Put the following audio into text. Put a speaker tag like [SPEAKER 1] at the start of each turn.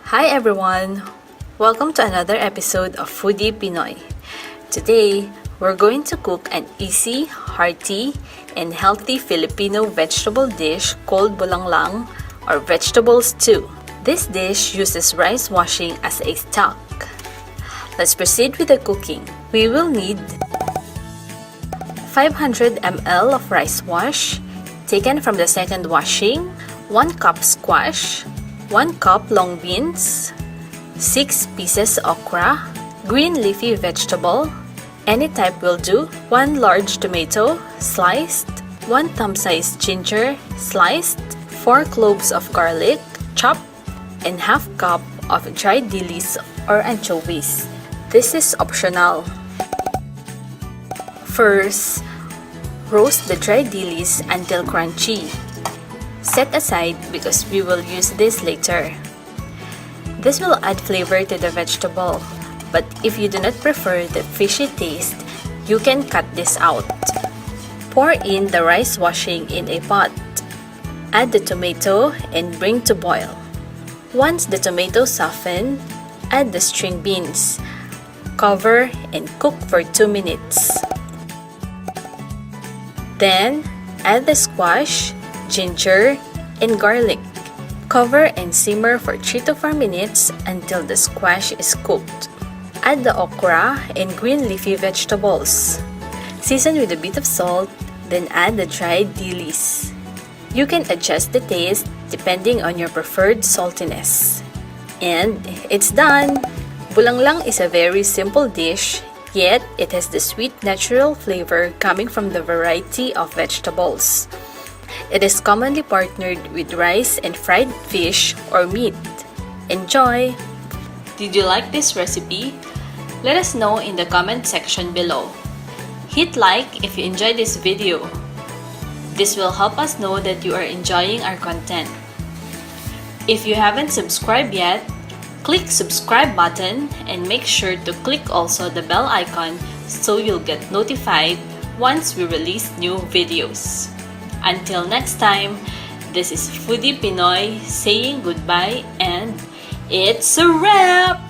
[SPEAKER 1] Hi everyone! Welcome to another episode of Foodie Pinoy. Today, we're going to cook an easy, hearty, and healthy Filipino vegetable dish called Bulanglang or vegetable stew. This dish uses rice washing as a stock. Let's proceed with the cooking. We will need 500 ml of rice wash taken from the second washing, 1 cup squash, 1 cup long beans, 6 pieces okra, green leafy vegetable, any type will do, 1 large tomato, sliced, 1 thumb-sized ginger, sliced, 4 cloves of garlic, chopped, and half cup of dried dilis or anchovies. This is optional. First, roast the dried dilis until crunchy. Set aside because we will use this later. This will add flavor to the vegetable, but if you do not prefer the fishy taste, you can cut this out. Pour in the rice washing in a pot. Add the tomato and bring to boil. Once the tomato soften, add the string beans. Cover and cook for 2 minutes. Then, add the squash, ginger, and garlic. Cover and simmer for 3 to 4 minutes until the squash is cooked. Add the okra and green leafy vegetables. Season with a bit of salt, then add the dried dilis. You can adjust the taste depending on your preferred saltiness. And it's done! Bulanglang is a very simple dish, yet it has the sweet natural flavor coming from the variety of vegetables. It is commonly partnered with rice and fried fish or meat. Enjoy! Did you like this recipe? Let us know in the comment section below. Hit like if you enjoyed this video. This will help us know that you are enjoying our content. If you haven't subscribed yet, click subscribe button and make sure to click also the bell icon so you'll get notified once we release new videos. Until next time, this is Foodie Pinoy saying goodbye and it's a wrap!